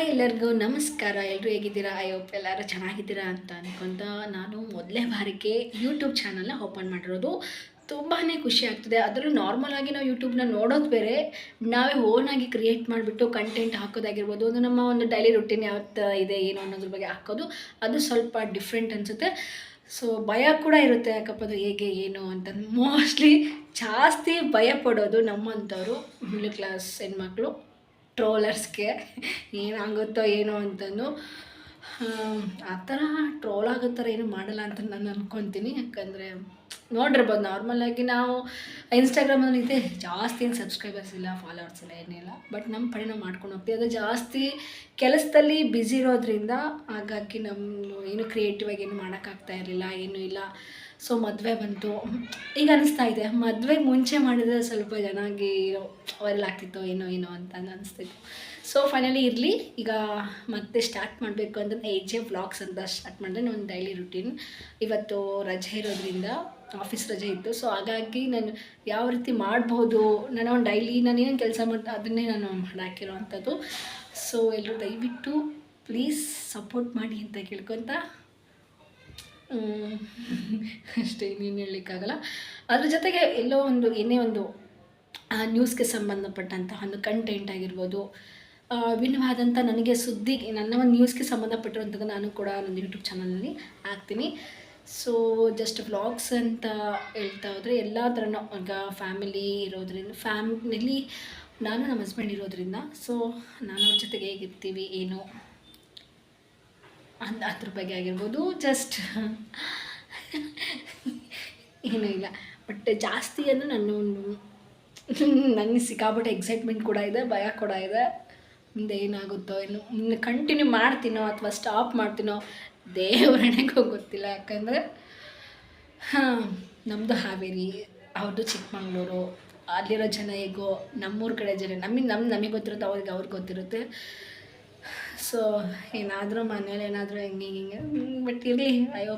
Hi ಎಲ್ಲರಿಗೂ ನಮಸ್ಕಾರ. ಎಲ್ಲರೂ ಹೇಗಿದ್ದೀರಾ? ಐ ಹೋಪ್ ಎಲ್ಲರೂ ಚೆನ್ನಾಗಿದ್ದೀರಾ ಅಂತ ಅನ್ಕೊಂತ ನಾನು ಮೊದಲೇ ಬಾರಿಗೆ ಯೂಟ್ಯೂಬ್ ಚಾನಲ್ನ ಓಪನ್ ಮಾಡಿರೋದು. ತುಂಬಾ ಖುಷಿ ಆಗ್ತಿದೆ. ಅದರಲ್ಲೂ ನಾರ್ಮಲಾಗಿ ನಾವು ಯೂಟ್ಯೂಬ್ನ ನೋಡೋದು ಬೇರೆ, ನಾವೇ ಓನಾಗಿ ಕ್ರಿಯೇಟ್ ಮಾಡಿಬಿಟ್ಟು ಕಂಟೆಂಟ್ ಹಾಕೋದಾಗಿರ್ಬೋದು, ಅದು ನಮ್ಮ ಒಂದು ಡೈಲಿ ರುಟೀನ್ ಯಾವ ಥರ ಇದೆ ಏನು ಅನ್ನೋದ್ರ ಬಗ್ಗೆ ಹಾಕೋದು, ಅದು ಸ್ವಲ್ಪ ಡಿಫ್ರೆಂಟ್ ಅನಿಸುತ್ತೆ. ಸೊ ಭಯ ಕೂಡ ಇರುತ್ತೆ, ಯಾಕಪ್ಪ ಅದು ಹೇಗೆ ಏನು ಅಂತ. ಮೋಸ್ಟ್ಲಿ ಜಾಸ್ತಿ ಭಯ ಪಡೋದು ನಮ್ಮಂಥವ್ರು ಮಿಡ್ಲ್ ಕ್ಲಾಸ್ ಹೆಣ್ಮಕ್ಳು, ಟ್ರೋಲರ್ಸ್ಗೆ ಏನಾಗುತ್ತೋ ಏನೋ ಅಂತಂದು. ಆ ಥರ ಟ್ರೋಲ್ ಆಗೋ ಥರ ಏನೂ ಮಾಡಲ್ಲ ಅಂತ ನಾನು ಅಂದ್ಕೊತೀನಿ. ಯಾಕಂದರೆ ನೋಡಿರ್ಬೋದು, ನಾರ್ಮಲಾಗಿ ನಾವು ಇನ್ಸ್ಟಾಗ್ರಾಮಲ್ಲಿ ಇದೆ, ಜಾಸ್ತಿ ಏನು ಸಬ್ಸ್ಕ್ರೈಬರ್ಸ್ ಇಲ್ಲ, ಫಾಲೋವರ್ಸ್ ಇಲ್ಲ, ಏನಿಲ್ಲ. ಬಟ್ ನಮ್ಮ ಕಡೆ ನಾವು ಮಾಡ್ಕೊಂಡು ಹೋಗ್ತೀವಿ. ಅದು ಜಾಸ್ತಿ ಕೆಲಸದಲ್ಲಿ ಬ್ಯುಸಿ ಇರೋದ್ರಿಂದ ಹಾಗಾಗಿ ನಮ್ಮ ಏನು ಕ್ರಿಯೇಟಿವ್ ಆಗಿ ಏನು ಮಾಡೋಕ್ಕಾಗ್ತಾ ಇರಲಿಲ್ಲ, ಏನೂ ಇಲ್ಲ. ಸೊ ಮದುವೆ ಬಂತು, ಈಗ ಅನಿಸ್ತಾ ಇದೆ ಮದುವೆಗೆ ಮುಂಚೆ ಮಾಡಿದರೆ ಸ್ವಲ್ಪ ಚೆನ್ನಾಗಿ ವೈರಲ್ ಆಗ್ತಿತ್ತು ಏನೋ ಅಂತ ಅನಿಸ್ತಿತ್ತು. ಸೊ ಫೈನಲಿ ಇರಲಿ, ಈಗ ಮತ್ತೆ ಸ್ಟಾರ್ಟ್ ಮಾಡಬೇಕು ಅಂತ AJ ವ್ಲಾಗ್ಸ್ ಅಂತ ಸ್ಟಾರ್ಟ್ ಮಾಡಿದೆ. ಒಂದು ಡೈಲಿ ರುಟೀನ್. ಇವತ್ತು ರಜೆ ಇರೋದ್ರಿಂದ, ಆಫೀಸ್ ರಜೆ ಇತ್ತು. ಸೊ ಹಾಗಾಗಿ ನಾನು ಯಾವ ರೀತಿ ಮಾಡ್ಬೋದು, ನಾನು ಒಂದು ಡೈಲಿ ನಾನೇನು ಕೆಲಸ ಮಾಡ್ತಾ ಅದನ್ನೇ ನಾನು ಮಾಡಾಕಿರೋ ಅಂಥದ್ದು. ಸೊ ಎಲ್ಲರೂ ದಯವಿಟ್ಟು ಪ್ಲೀಸ್ ಸಪೋರ್ಟ್ ಮಾಡಿ ಅಂತ ಕೇಳ್ಕೊತ ಅಷ್ಟೇ, ಇನ್ನೇನು ಹೇಳಲಿಕ್ಕಾಗಲ್ಲ. ಅದ್ರ ಜೊತೆಗೆ ಎಲ್ಲೋ ಒಂದು ಏನೇ ಒಂದು ನ್ಯೂಸ್ಗೆ ಸಂಬಂಧಪಟ್ಟಂತಹ ಒಂದು ಕಂಟೆಂಟ್ ಆಗಿರ್ಬೋದು, ವಿಭಿನ್ನವಾದಂಥ ನನಗೆ ಸುದ್ದಿಗೆ ನನ್ನ ಒಂದು ನ್ಯೂಸ್ಗೆ ಸಂಬಂಧಪಟ್ಟಿರುವಂಥದ್ದು ನಾನು ಕೂಡ ನನ್ನ ಯೂಟ್ಯೂಬ್ ಚಾನಲಲ್ಲಿ ಹಾಕ್ತೀನಿ. ಸೊ ಜಸ್ಟ್ ವ್ಲಾಗ್ಸ್ ಅಂತ ಹೇಳ್ತಾ ಹೋದರೆ ಎಲ್ಲ ಥರನೂ, ಈಗ ಫ್ಯಾಮಿಲಿ ಇರೋದ್ರಿಂದ, ಫ್ಯಾಮಿಲಿ ನಾನು ನಮ್ಮ ಹಸ್ಬೆಂಡ್ ಇರೋದ್ರಿಂದ, ಸೊ ನಾನು ಅವ್ರ ಜೊತೆಗೆ ಹೇಗಿರ್ತೀವಿ ಏನು ಅದ್ರ ಬಗ್ಗೆ ಆಗಿರ್ಬೋದು. ಜಸ್ಟ್ ಏನೂ ಇಲ್ಲ, ಬಟ್ ಜಾಸ್ತಿ ಅಂದರೆ ನನಗೆ ಸಿಕ್ಕಾಪಟ್ಟೆ ಎಕ್ಸೈಟ್ಮೆಂಟ್ ಕೂಡ ಇದೆ, ಭಯ ಕೂಡ ಇದೆ. ಮುಂದೆ ಏನಾಗುತ್ತೋ ಏನು, ಕಂಟಿನ್ಯೂ ಮಾಡ್ತೀನೋ ಅಥವಾ ಸ್ಟಾಪ್ ಮಾಡ್ತೀನೋ ದೇವರಣೆಗೂ ಗೊತ್ತಿಲ್ಲ. ಯಾಕಂದರೆ ನಮ್ಮದು ಹಾವೇರಿ, ಅವ್ರದ್ದು ಚಿಕ್ಕಮಂಗ್ಳೂರು, ಅಲ್ಲಿರೋ ಜನ ಹೇಗೋ, ನಮ್ಮೂರ ಕಡೆ ಜನ ನಮಗೆ ಗೊತ್ತಿರುತ್ತೆ, ಅವ್ರಿಗೆ ಗೊತ್ತಿರುತ್ತೆ. ಸೊ ಏನಾದರೂ ಮನೇಲಿ ಏನಾದರೂ ಹಿಂಗೆ ಬಟ್ ಇರಲಿ, ಅಯ್ಯೋ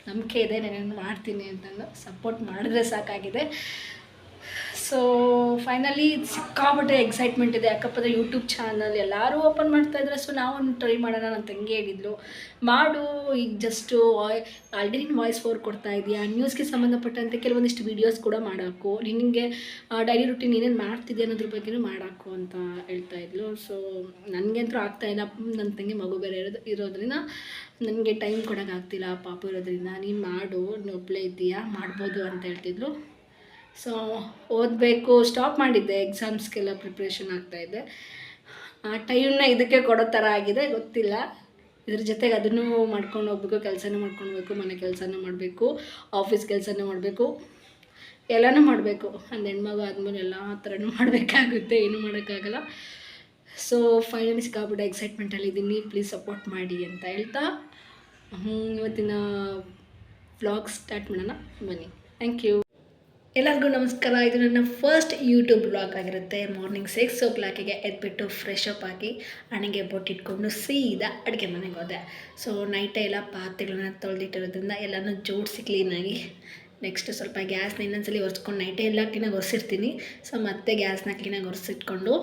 ನಂಬಿಕೆ ಇದೆ, ನಾನೇನು ಮಾಡ್ತೀನಿ ಅಂತಂದು ಸಪೋರ್ಟ್ ಮಾಡಿದ್ರೆ ಸಾಕಾಗಿದೆ. ಸೊ ಫೈನಲಿ ಸಿಕ್ಕಾಪಟ್ಟೆ ಎಕ್ಸೈಟ್ಮೆಂಟ್ ಇದೆ. ಯಾಕಪ್ಪ ಅಂದರೆ ಯೂಟ್ಯೂಬ್ ಚಾನಲ್ ಎಲ್ಲರೂ ಓಪನ್ ಮಾಡ್ತಾಯಿದ್ರೆ, ಸೊ ನಾವು ಒಂದು ಟ್ರೈ ಮಾಡೋಣ. ನನ್ನ ತಂಗಿ ಹೇಳಿದ್ಲು, ಮಾಡು, ಈಗ ಜಸ್ಟು ಆಲ್ರೆಡಿ ನೀನು ವಾಯ್ಸ್ ಓವರ್ ಕೊಡ್ತಾ ಇದೆಯಾ, ನ್ಯೂಸ್ಗೆ ಸಂಬಂಧಪಟ್ಟಂತೆ ಕೆಲವೊಂದಿಷ್ಟು ವೀಡಿಯೋಸ್ ಕೂಡ ಮಾಡೋಕು, ನಿನಗೆ ಡೈಲಿ ರುಟೀನ್ ಏನೇನು ಮಾಡ್ತಿದ್ದೆ ಅನ್ನೋದ್ರ ಬಗ್ಗೆಯೂ ಮಾಡೋಕು ಅಂತ ಹೇಳ್ತಾಯಿದ್ಲು. ಸೊ ನನಗಂತೂ ಆಗ್ತಾಯಿಲ್ಲ, ನನ್ನ ತಂಗಿ ಮಗು ಬೇರೆ ಇರೋದ್ರಿಂದ ನನಗೆ ಟೈಮ್ ಕೊಡೋಕ್ಕಾಗ್ತಿಲ್ಲ, ಪಾಪು ಇರೋದ್ರಿಂದ. ನೀನು ಮಾಡು, ನೀನು ಒಬ್ಬಳೇ ಇದ್ದೀಯಾ, ಮಾಡ್ಬೋದು ಅಂತ ಹೇಳ್ತಿದ್ಲು. ಸೊ ಓದಬೇಕು, ಸ್ಟಾಪ್ ಮಾಡಿದ್ದೆ, ಎಕ್ಸಾಮ್ಸ್ಗೆಲ್ಲ ಪ್ರಿಪ್ರೇಷನ್ ಆಗ್ತಾಯಿದ್ದೆ. ಆ ಟೈಮ್ನ ಇದಕ್ಕೆ ಕೊಡೋ ಥರ ಆಗಿದೆ, ಗೊತ್ತಿಲ್ಲ. ಇದ್ರ ಜೊತೆಗೆ ಅದನ್ನು ಮಾಡ್ಕೊಂಡು ಹೋಗ್ಬೇಕು, ಕೆಲಸನೂ ಮಾಡ್ಕೊಂಡು ಹೋಗ್ಬೇಕು, ಮನೆ ಕೆಲಸನೂ ಮಾಡಬೇಕು, ಆಫೀಸ್ ಕೆಲಸನೂ ಮಾಡಬೇಕು, ಎಲ್ಲನೂ ಮಾಡಬೇಕು. ಒಂದು ಹೆಣ್ಮಗು ಆದಮೇಲೆ ಎಲ್ಲ ಥರನೂ ಮಾಡಬೇಕಾಗುತ್ತೆ, ಏನೂ ಮಾಡೋಕ್ಕಾಗಲ್ಲ. ಸೊ ಫೈನಲಿ ಸಿಕ್ಕಾಬಿಟ್ಟು ಎಕ್ಸೈಟ್ಮೆಂಟಲ್ಲಿದ್ದೀನಿ, ಪ್ಲೀಸ್ ಸಪೋರ್ಟ್ ಮಾಡಿ ಅಂತ ಹೇಳ್ತಾ ಇವತ್ತಿನ ವ್ಲಾಗ್ ಸ್ಟಾರ್ಟ್ ಮಾಡೋಣ ಬನ್ನಿ. Thank you. ಎಲ್ಲರಿಗೂ ನಮಸ್ಕಾರ. ಇದು ನನ್ನ ಫಸ್ಟ್ ಯೂಟ್ಯೂಬ್ ವ್ಲಾಗ್ ಆಗಿರುತ್ತೆ. ಮಾರ್ನಿಂಗ್ 6 o'clock ಎದ್ಬಿಟ್ಟು ಫ್ರೆಶ್ ಅಪ್ ಆಗಿ ಹಣೆಗೆ ಬೊಟ್ಟಿಟ್ಕೊಂಡು ಸೀದಾ ಅಡುಗೆ ಮನೆಗೆ ಹೋದೆ. ಸೊ ನೈಟೇ ಎಲ್ಲ ಪಾತ್ರೆಗಳನ್ನ ತೊಳೆದಿಟ್ಟಿರೋದ್ರಿಂದ ಎಲ್ಲನೂ ಜೋಡಿಸಿ ಕ್ಲೀನಾಗಿ, ನೆಕ್ಸ್ಟ್ ಸ್ವಲ್ಪ ಗ್ಯಾಸ್ನ ಇನ್ನೊಂದ್ಸಲಿ ಒರೆಸ್ಕೊಂಡು, ನೈಟೇ ಎಲ್ಲ ಕ್ಲೀನಾಗಿ ಒರೆಸಿರ್ತೀನಿ. ಸೊ ಮತ್ತೆ ಗ್ಯಾಸ್ನ ಕ್ಲೀನಾಗಿ ಒರೆಸಿಟ್ಕೊಂಡು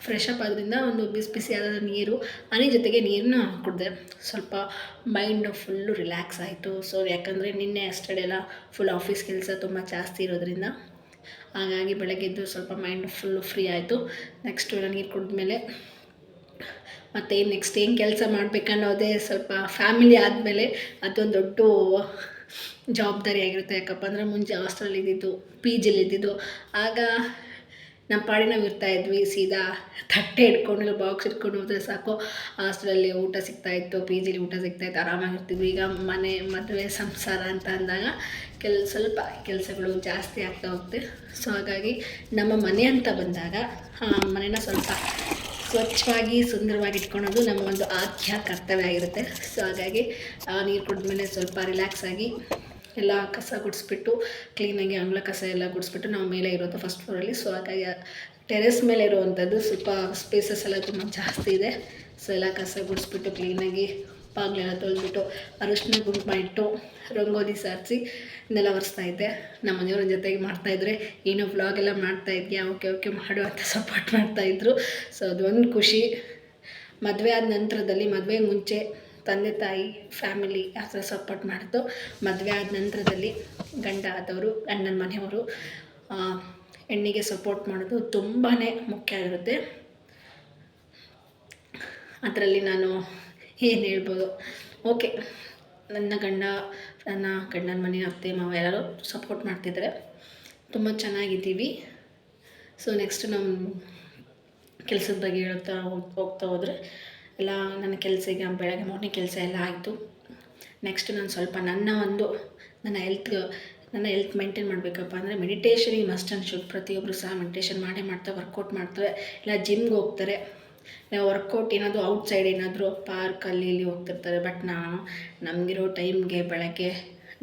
ಫ್ರೆಶ್ ಅಪ್ ಆದ್ರಿಂದ ಒಂದು ಬಿಸಿಯಾದ ನೀರು, ಹನಿ ಜೊತೆಗೆ ನೀರನ್ನ ಕುಡಿದೆ. ಸ್ವಲ್ಪ ಮೈಂಡು ಫುಲ್ಲು ರಿಲ್ಯಾಕ್ಸ್ ಆಯಿತು. ಸೊ ಯಾಕಂದರೆ ನಿನ್ನೆ ಎಸ್ಟರ್ಡೇ ಎಲ್ಲ ಫುಲ್ ಆಫೀಸ್ ಕೆಲಸ ತುಂಬ ಜಾಸ್ತಿ ಇರೋದ್ರಿಂದ, ಹಾಗಾಗಿ ಬೆಳಗ್ಗೆದ್ದು ಸ್ವಲ್ಪ ಮೈಂಡ್ ಫುಲ್ಲು ಫ್ರೀ ಆಯಿತು. ನೆಕ್ಸ್ಟು ನೀರು ಕುಡಿದ್ಮೇಲೆ ಮತ್ತು ನೆಕ್ಸ್ಟ್ ಏನು ಕೆಲಸ ಮಾಡಬೇಕನ್ನೋದೇ, ಸ್ವಲ್ಪ ಫ್ಯಾಮಿಲಿ ಆದಮೇಲೆ ಅದೊಂದು ದೊಡ್ಡ ಜವಾಬ್ದಾರಿ ಆಗಿರುತ್ತೆ. ಯಾಕಪ್ಪ ಅಂದರೆ ಮುಂಚೆ ಹಾಸ್ಟೆಲ್ ಇದ್ದಿದ್ದು, PGಲಿ ಇದ್ದಿದ್ದು, ಆಗ ನಮ್ಮ ಪಾಡಿ ನಾವು ಇರ್ತಾಯಿದ್ವಿ, ಸೀದಾ ತಟ್ಟೆ ಇಟ್ಕೊಂಡು ಬಾಕ್ಸ್ ಇಟ್ಕೊಂಡು ಹೋದರೆ ಸಾಕು, ಹಾಸ್ಟೆಲಲ್ಲಿ ಊಟ ಸಿಗ್ತಾಯಿತ್ತು, PGಲಿ ಊಟ ಸಿಗ್ತಾಯಿತ್ತು, ಆರಾಮಾಗಿರ್ತಿದ್ವಿ. ಈಗ ಮನೆ, ಮದುವೆ, ಸಂಸಾರ ಅಂತ ಅಂದಾಗ ಸ್ವಲ್ಪ ಕೆಲಸಗಳು ಜಾಸ್ತಿ ಆಗ್ತಾ ಹೋಗುತ್ತೆ. ಸೊ ಹಾಗಾಗಿ ನಮ್ಮ ಮನೆ ಅಂತ ಬಂದಾಗ ಮನೇನ ಸ್ವಲ್ಪ ಸ್ವಚ್ಛವಾಗಿ ಸುಂದರವಾಗಿ ಇಟ್ಕೊಳೋದು ನಮ್ಮ ಒಂದು ಆದ್ಯ ಕರ್ತವ್ಯ ಆಗಿರುತ್ತೆ. ಸೊ ಹಾಗಾಗಿ ನೀರು ಕುಡಿದ್ಮೇಲೆ ಸ್ವಲ್ಪ ರಿಲ್ಯಾಕ್ಸ್ ಆಗಿ ಎಲ್ಲ ಕಸ ಗುಡಿಸ್ಬಿಟ್ಟು ಕ್ಲೀನಾಗಿ ಅಂಗಳ ಕಸ ಎಲ್ಲ ಗುಡಿಸ್ಬಿಟ್ಟು, ನಾವು ಮೇಲೆ ಇರೋದು ಫಸ್ಟ್ ಫ್ಲೋರಲ್ಲಿ. ಸೊ ಹಾಗಾಗಿ ಟೆರೆಸ್ ಮೇಲೆ ಇರುವಂಥದ್ದು ಸ್ವಲ್ಪ ಸ್ಪೇಸಸ್ ಎಲ್ಲ ತುಂಬ ಜಾಸ್ತಿ ಇದೆ. ಸೊ ಎಲ್ಲ ಕಸ ಗುಡಿಸ್ಬಿಟ್ಟು ಕ್ಲೀನಾಗಿ ಬಾಗಿಲೆಲ್ಲ ತೊಳೆದ್ಬಿಟ್ಟು ಅರಿಶಿನ ಕುಂಕುಮ ಇಟ್ಟು ರಂಗೋಲಿ ಸಾರಿಸಿ ಇದನ್ನೆಲ್ಲ ಒರೆಸ್ತಾಯಿದ್ದೆ. ನಮ್ಮ ಮನೆಯವ್ರ ಜೊತೆಗೆ ಮಾಡ್ತಾಯಿದ್ರೆ ಏನೋ ವ್ಲಾಗ್ ಎಲ್ಲ ಮಾಡ್ತಾಯಿದ್ಯಾ, ಓಕೆ ಓಕೆ ಮಾಡು ಅಂತ ಸಪೋರ್ಟ್ ಮಾಡ್ತಾಯಿದ್ರು. ಸೊ ಅದೊಂದು ಖುಷಿ. ಮದುವೆ ಆದ ನಂತರದಲ್ಲಿ, ಮದುವೆ ಮುಂಚೆ ತಂದೆ ತಾಯಿ ಫ್ಯಾಮಿಲಿ ಆ ಥರ ಸಪೋರ್ಟ್ ಮಾಡಿತು. ಮದುವೆ ಆದ ನಂತರದಲ್ಲಿ ಗಂಡ ಆದವರು, ಗಂಡನ ಮನೆಯವರು ಹೆಣ್ಣಿಗೆ ಸಪೋರ್ಟ್ ಮಾಡೋದು ತುಂಬಾ ಮುಖ್ಯ ಆಗಿರುತ್ತೆ. ಅದರಲ್ಲಿ ನಾನು ಏನು ಹೇಳ್ಬೋದು, ಓಕೆ ನನ್ನ ಗಂಡನ ಮನೆ ಅತ್ತೆ ಮಾವ ಎಲ್ಲರೂ ಸಪೋರ್ಟ್ ಮಾಡ್ತಿದ್ದಾರೆ, ತುಂಬ ಚೆನ್ನಾಗಿದ್ದೀವಿ. ಸೊ ನೆಕ್ಸ್ಟ್ ನಮ್ಮ ಕೆಲಸದ ಬಗ್ಗೆ ಹೇಳ್ತಾ ಹೋಗ್ತಾ ಹೋದರೆ ಎಲ್ಲ ನನ್ನ ಕೆಲಸ ಈಗ ಬೆಳಗ್ಗೆ ಮಾರ್ನಿಂಗ್ ಕೆಲಸ ಎಲ್ಲ ಆಯಿತು. ನೆಕ್ಸ್ಟ್ ನಾನು ಸ್ವಲ್ಪ ನನ್ನ ಹೆಲ್ತ್ ಮೇಂಟೈನ್ ಮಾಡಬೇಕಪ್ಪ ಅಂದರೆ ಮೆಡಿಟೇಷನ್ ಈ ಮಸ್ಟ್ ಆ್ಯಂಡ್ ಶುಡ್. ಪ್ರತಿಯೊಬ್ಬರು ಸಹ ಮೆಡಿಟೇಷನ್ ಮಾಡ್ತಾರೆ, ವರ್ಕೌಟ್ ಮಾಡ್ತಾರೆ, ಇಲ್ಲ ಜಿಮ್ಗೆ ಹೋಗ್ತಾರೆ, ವರ್ಕೌಟ್ ಏನಾದರೂ ಔಟ್ಸೈಡ್ ಏನಾದರೂ ಪಾರ್ಕಲ್ಲಿ ಇಲ್ಲಿ ಹೋಗ್ತಿರ್ತಾರೆ. ಬಟ್ ನಮಗಿರೋ ಟೈಮ್ಗೆ ಬೆಳಗ್ಗೆ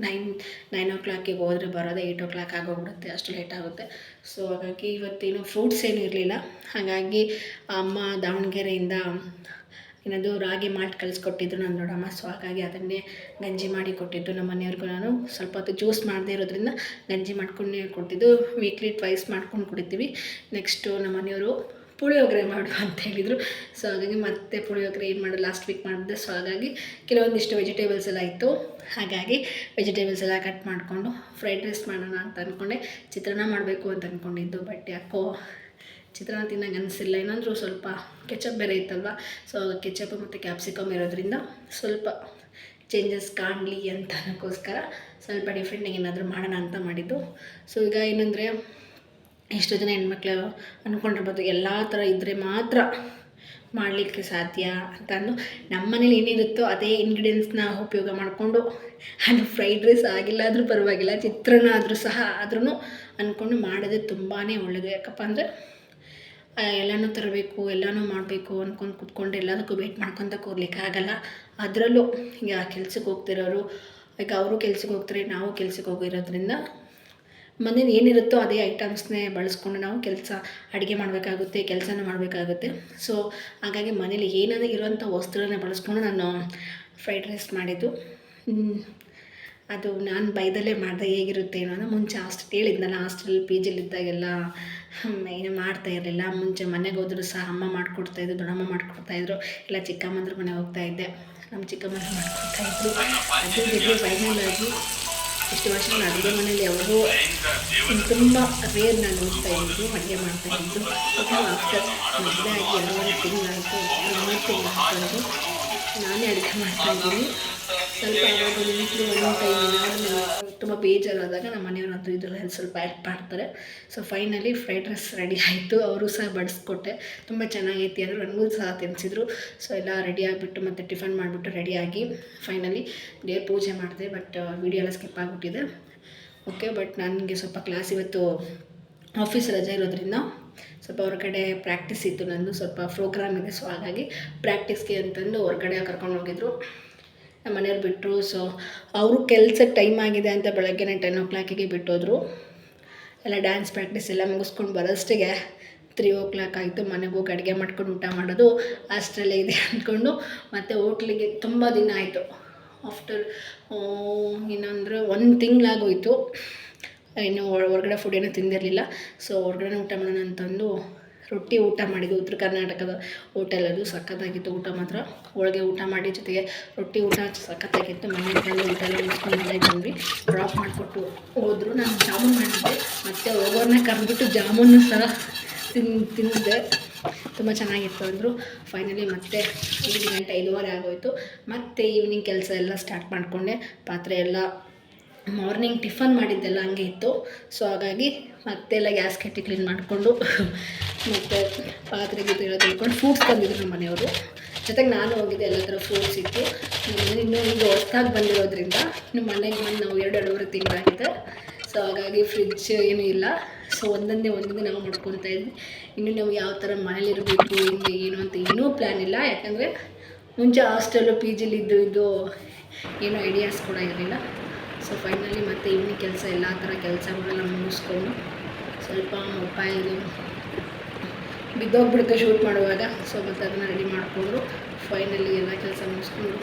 9 o'clock ಹೋದರೆ ಬರೋದೇ 8 o'clock ಆಗೋಗ್ಬಿಡುತ್ತೆ, ಅಷ್ಟು ಲೇಟ್ ಆಗುತ್ತೆ. ಸೊ ಹಾಗಾಗಿ ಇವತ್ತೇನು ಫ್ರೂಟ್ಸ್ ಏನೂ ಇರಲಿಲ್ಲ. ಹಾಗಾಗಿ ಅಮ್ಮ ದಾವಣಗೆರೆಯಿಂದ ಏನಾದರೂ ರಾಗಿ ಮಾಲ್ಟ್ ಕಲಿಸ್ಕೊಟ್ಟಿದ್ರು ನನ್ನ ದೊಡ್ಡಮ್ಮ. ಸೊ ಹಾಗಾಗಿ ಅದನ್ನೇ ಗಂಜಿ ಮಾಡಿ ಕೊಟ್ಟಿದ್ದು. ನಮ್ಮ ಮನೆಯವ್ರಿಗೂ ನಾನು ಸ್ವಲ್ಪ ಹೊತ್ತು ಜ್ಯೂಸ್ ಮಾಡದೇ ಇರೋದ್ರಿಂದ ಗಂಜಿ ಮಾಡ್ಕೊಂಡೇ ಕೊಟ್ಟಿದ್ದು. ವೀಕ್ಲಿ ಟ್ವೈಸ್ ಮಾಡ್ಕೊಂಡು ಕುಡಿತೀವಿ. ನೆಕ್ಸ್ಟು ನಮ್ಮ ಮನೆಯವರು ಪುಳಿಯೋಗರೆ ಮಾಡು ಅಂತ ಹೇಳಿದರು. ಸೊ ಹಾಗಾಗಿ ಮತ್ತೆ ಪುಳಿಯೋಗರೆ ಏನು ಮಾಡೋದು, ಲಾಸ್ಟ್ ವೀಕ್ ಮಾಡಿದೆ. ಸೊ ಹಾಗಾಗಿ ಕೆಲವೊಂದಿಷ್ಟು ವೆಜಿಟೇಬಲ್ಸ್ ಎಲ್ಲ ಇತ್ತು. ಹಾಗಾಗಿ ವೆಜಿಟೇಬಲ್ಸ್ ಎಲ್ಲ ಕಟ್ ಮಾಡಿಕೊಂಡು ಫ್ರೈಡ್ ರೈಸ್ ಮಾಡೋಣ ಅಂತ ಅಂದ್ಕೊಂಡೆ. ಚಿತ್ರಾನ್ನ ಮಾಡಬೇಕು ಅಂತ ಅಂದ್ಕೊಂಡಿದ್ದು, ಬಟ್ ಯಾಕೋ ಚಿತ್ರಾನ್ನ ತಿನ್ನೋಂಗೆ ಅನಿಸಿಲ್ಲ. ಏನಾದರೂ ಸ್ವಲ್ಪ ಕೆಚಪ್ ಬೇರೆ ಇತ್ತಲ್ವ. ಸೊ ಕೆಚಪ್ ಮತ್ತು ಕ್ಯಾಪ್ಸಿಕಮ್ ಇರೋದ್ರಿಂದ ಸ್ವಲ್ಪ ಚೇಂಜಸ್ ಕಾಣಲಿ ಅಂತ ಅನ್ನೋಕ್ಕೋಸ್ಕರ ಸ್ವಲ್ಪ ಡಿಫ್ರೆಂಟಾಗಿ ಏನಾದರೂ ಮಾಡೋಣ ಅಂತ ಮಾಡಿದ್ದು. ಸೊ ಈಗ ಏನಂದರೆ, ಎಷ್ಟೋ ಜನ ಹೆಣ್ಮಕ್ಳು ಅಂದ್ಕೊಂಡಿರ್ಬೋದು ಎಲ್ಲ ಥರ ಇದ್ದರೆ ಮಾತ್ರ ಮಾಡಲಿಕ್ಕೆ ಸಾಧ್ಯ ಅಂತ ಅಂದು. ನಮ್ಮ ಮನೇಲಿ ಏನಿರುತ್ತೋ ಅದೇ ಇಂಗ್ರೀಡಿಯೆಂಟ್ಸ್ನ ಉಪಯೋಗ ಮಾಡಿಕೊಂಡು, ಅದು ಫ್ರೈಡ್ ರೈಸ್ ಆಗಿಲ್ಲಾದರೂ ಪರವಾಗಿಲ್ಲ, ಚಿತ್ರಾನ್ನ ಆದರೂ ಸಹ ಆದ್ರೂ ಅಂದ್ಕೊಂಡು ಮಾಡೋದೇ ತುಂಬಾ ಒಳ್ಳೆಯದು. ಯಾಕಪ್ಪ ಅಂದರೆ ಎಲ್ಲನೂ ತರಬೇಕು, ಎಲ್ಲನೂ ಮಾಡಬೇಕು ಅಂದ್ಕೊಂಡು ಕೂತ್ಕೊಂಡು ಎಲ್ಲದಕ್ಕೂ ವೆಯ್ಟ್ ಮಾಡ್ಕೊತ ಕೂರ್ಲಿಕ್ಕಾಗಲ್ಲ. ಅದರಲ್ಲೂ ಈಗ ಕೆಲ್ಸಕ್ಕೆ ಹೋಗ್ತಿರೋರು, ಈಗ ಅವರು ಕೆಲ್ಸಕ್ಕೆ ಹೋಗ್ತಾರೆ, ನಾವು ಕೆಲ್ಸಕ್ಕೆ ಹೋಗಿರೋದ್ರಿಂದ ಮನೇಲಿ ಏನಿರುತ್ತೋ ಅದೇ ಐಟಮ್ಸ್ನೇ ಬಳಸ್ಕೊಂಡು ನಾವು ಅಡುಗೆ ಮಾಡಬೇಕಾಗುತ್ತೆ, ಕೆಲಸನ ಮಾಡಬೇಕಾಗುತ್ತೆ. ಸೊ ಹಾಗಾಗಿ ಮನೇಲಿ ಏನಾದರೂ ಇರೋಂಥ ವಸ್ತುಗಳನ್ನ ಬಳಸ್ಕೊಂಡು ನಾನು ಫ್ರೈಡ್ ರೈಸ್ ಮಾಡಿದ್ದು. ಅದು ನಾನು ಬೈದಲ್ಲೇ ಮಾಡಿದೆ ಹೇಗಿರುತ್ತೆ ಏನೋ. ಮುಂಚೆ ಹೇಳಿದ್ನಲ್ಲ, ಹಾಸ್ಟೆಲ್ PGಲಿದ್ದಾಗೆಲ್ಲ ಏನು ಮಾಡ್ತಾಯಿರಲಿಲ್ಲ. ಮುಂಚೆ ಮನೆಗೆ ಹೋದರೂ ಸಹ ಅಮ್ಮ ಮಾಡಿಕೊಡ್ತಾಯಿದ್ರು, ದೊಡ್ಡಮ್ಮ ಮಾಡಿಕೊಡ್ತಾಯಿದ್ರು, ಇಲ್ಲ ಚಿಕ್ಕಮ್ಮಂದ್ರ ಮನೆಗೆ ಹೋಗ್ತಾಯಿದ್ದೆ, ನಮ್ಮ ಚಿಕ್ಕಮ್ಮಂದ್ರ ಮಾಡಿಕೊಡ್ತಾಯಿದ್ರು. ಅದ್ರ ಜೊತೆ ಫೈನಲಾಗಿ ಇಷ್ಟು ವರ್ಷ ನಾನು ಅಡುಗೆ ಮನೇಲಿ ಯಾವಾಗೂ ತುಂಬ ರೇರ್ ನಾನು ಹೋಗ್ತಾಯಿದ್ದು, ಅಡುಗೆ ಮಾಡ್ತಾಯಿದ್ದು. ಆಫ್ಟರ್ ಮದುವೆ ಆಗಿ 2.5 ತಿಂಗಳಾಯಿತು, 3 ತಿಂಗಳಾಯಿತು ನಾನೇ ಅಡುಗೆ ಮಾಡ್ತಾಯಿದ್ದೀನಿ. ಸ್ವಲ್ಪ ಆವಾಗ ವೀಕ್ಲಿ ಒಂದು ಟೈಮ್ ಏನಾದರೂ ತುಂಬ ಬೇಜಾರಾದಾಗ ನಮ್ಮ ಮನೆಯವರು ಅದು ಇದರಲ್ಲಿ ಸ್ವಲ್ಪ ಹೆಲ್ಪ್ ಮಾಡ್ತಾರೆ. So finally fried rice ready ಆಯಿತು. ಅವರು ಸಹ ಬಡಿಸ್ಕೊಟ್ಟೆ, ತುಂಬ ಚೆನ್ನಾಗೈತಿ ಅಂದರು, ನನಗೂ ಸಹ ತಿನ್ನಿಸಿದ್ರು. ಸೊ ಎಲ್ಲ ರೆಡಿ ಆಗಿಬಿಟ್ಟು ಮತ್ತು ಟಿಫನ್ ಮಾಡಿಬಿಟ್ಟು ರೆಡಿಯಾಗಿ ಫೈನಲಿ ದೇವ್ರ ಪೂಜೆ ಮಾಡಿದೆ. ಬಟ್ ವೀಡಿಯೋ ಎಲ್ಲ ಸ್ಕಿಪ್ ಆಗಿಬಿಟ್ಟಿದೆ. ಓಕೆ, ಬಟ್ ನನಗೆ ಸ್ವಲ್ಪ ಕ್ಲಾಸ್ ಇವತ್ತು ಆಫೀಸ್ ರಜೆ ಇರೋದ್ರಿಂದ ಸ್ವಲ್ಪ ಹೊರಗಡೆ ಪ್ರಾಕ್ಟೀಸ್ ಇತ್ತು, ನಂದು ಸ್ವಲ್ಪ ಪ್ರೋಗ್ರಾಮ್ ಇದೆ. ಸೊ ಹಾಗಾಗಿ ಪ್ರಾಕ್ಟೀಸ್ಗೆ ಅಂತಂದು ಹೊರಗಡೆ ಕರ್ಕೊಂಡು ಹೋಗಿದ್ರು. ನಮ್ಮ ಮನೆಯವ್ರು ಬಿಟ್ಟರು. ಸೊ ಅವರು ಕೆಲ್ಸಕ್ಕೆ ಟೈಮ್ ಆಗಿದೆ ಅಂತ ಬೆಳಗ್ಗೆನೇ 10 o'clock ಬಿಟ್ಟೋದ್ರು. ಎಲ್ಲ ಡ್ಯಾನ್ಸ್ ಪ್ರಾಕ್ಟೀಸ್ ಎಲ್ಲ ಮುಗಿಸ್ಕೊಂಡು ಬರೋಷ್ಟಿಗೆ 3 o'clock ಆಯಿತು. ಮನೆಗೆ ಹೋಗಿ ಅಡುಗೆ ಮಾಡ್ಕೊಂಡು ಊಟ ಮಾಡೋದು ಅಷ್ಟರಲ್ಲೇ ಇದೆ ಅಂದ್ಕೊಂಡು ಮತ್ತು ಹೋಟ್ಲಿಗೆ ತುಂಬ ದಿನ ಆಯಿತು. ಆಫ್ಟರ್ ಏನಂದರೆ 1 ತಿಂಗಳಾಗೋಯಿತು. ಇನ್ನು ಹೊರಗಡೆ ಫುಡ್ ಏನೂ ತಿಂದಿರಲಿಲ್ಲ. ಸೊ ಹೊರಗಡೆ ಊಟ ಮಾಡೋಣ ಅಂತಂದು ರೊಟ್ಟಿ ಊಟ ಮಾಡಿದ್ದು. ಉತ್ತರ ಕರ್ನಾಟಕದ ಹೋಟೆಲ್ ಅದು, ಸಖತ್ತಾಗಿತ್ತು ಊಟ ಮಾತ್ರ. ಹೋಳಿಗೆ ಊಟ ಮಾಡಿ ಜೊತೆಗೆ ರೊಟ್ಟಿ ಊಟ ಸಖತ್ತಾಗಿತ್ತು. ಮನೆಯಲ್ಲಿ ಊಟ ಎಲ್ಲ ಮುಗಿಸ್ಕೊಂಡು ಮನೆಗೆ ಬಂದ್ವಿ. ಡ್ರಾಪ್ ಮಾಡಿಕೊಟ್ಟು ಹೋದರು. ನಾನು ಜಾಮೂನ್ ಮಾಡಿದ್ದೆ, ಮತ್ತು ಹೋಗೋರನ್ನ ಕರೆದ್ಬಿಟ್ಟು ಜಾಮೂನು ಸಹ ತಿಂದಿದ್ದೆ, ತುಂಬ ಚೆನ್ನಾಗಿತ್ತು ಅಂದರು. ಫೈನಲಿ ಮತ್ತೆ 5 ಗಂಟೆ 5:15 ಆಗೋಯಿತು. ಮತ್ತು ಈವ್ನಿಂಗ್ ಕೆಲಸ ಎಲ್ಲ ಸ್ಟಾರ್ಟ್ ಮಾಡಿಕೊಂಡೆ. ಪಾತ್ರೆ ಎಲ್ಲ ಮಾರ್ನಿಂಗ್ ಟಿಫನ್ ಮಾಡಿದ್ದೆಲ್ಲ ಹಂಗೆ ಇತ್ತು. ಸೊ ಹಾಗಾಗಿ ಮತ್ತೆಲ್ಲ ಗ್ಯಾಸ್ ಕಟ್ಟಿ ಕ್ಲೀನ್ ಮಾಡಿಕೊಂಡು ಮತ್ತು ಪಾತ್ರೆ ಗೀತ್ರೆ ಎಲ್ಲ ತಿಳ್ಕೊಂಡು ಫ್ರೂಟ್ಸ್ ತಂದಿದ್ರು ನಮ್ಮ ಮನೆಯವರು. ಜೊತೆಗೆ ನಾನು ಹೋಗಿದ್ದೆ, ಎಲ್ಲ ಥರ ಫ್ರೂಟ್ಸ್ ಇತ್ತು. ಇನ್ನೂ ಈಗ ಹೊಸ್ದಾಗಿ ಬಂದಿರೋದ್ರಿಂದ ಇನ್ನು ಮನೆಗೆ ಬಂದು ನಾವು 2.5 ತಿಂಗಳಾಗಿದೆ. ಸೊ ಹಾಗಾಗಿ ಫ್ರಿಡ್ಜ್ ಏನೂ ಇಲ್ಲ. ಸೊ ಒಂದೊಂದೇ ನಾವು ಮಾಡ್ಕೊತಾ ಇದ್ವಿ. ಇನ್ನು ನಾವು ಯಾವ ಥರ ಮನೇಲಿರಬೇಕು, ಹಿಂಗೆ ಏನು ಅಂತ ಏನೂ ಪ್ಲ್ಯಾನ್ ಇಲ್ಲ. ಯಾಕಂದರೆ ಮುಂಚೆ ಹಾಸ್ಟೆಲ್ಲು PGಲಿ ಇದ್ದು ಏನೂ ಐಡಿಯಾಸ್ ಕೂಡ ಇರಲಿಲ್ಲ. ಸೊ ಫೈನಲಿ ಮತ್ತು ಈವ್ನಿಂಗ್ ಕೆಲಸ ಎಲ್ಲ ಥರ ಕೆಲಸಗಳೆಲ್ಲ ಮುಗಿಸ್ಕೊಂಡು ಸ್ವಲ್ಪ ಮೊಬೈಲು ಬಿದ್ದೋಗ್ಬಿಡುತ್ತೆ ಶೂಟ್ ಮಾಡುವಾಗ. ಸೊ ಮತ್ತು ಅದನ್ನು ರೆಡಿ ಮಾಡಿಕೊಂಡ್ರು. ಫೈನಲಿ ಎಲ್ಲ ಕೆಲಸ ಮುಗಿಸ್ಕೊಂಡು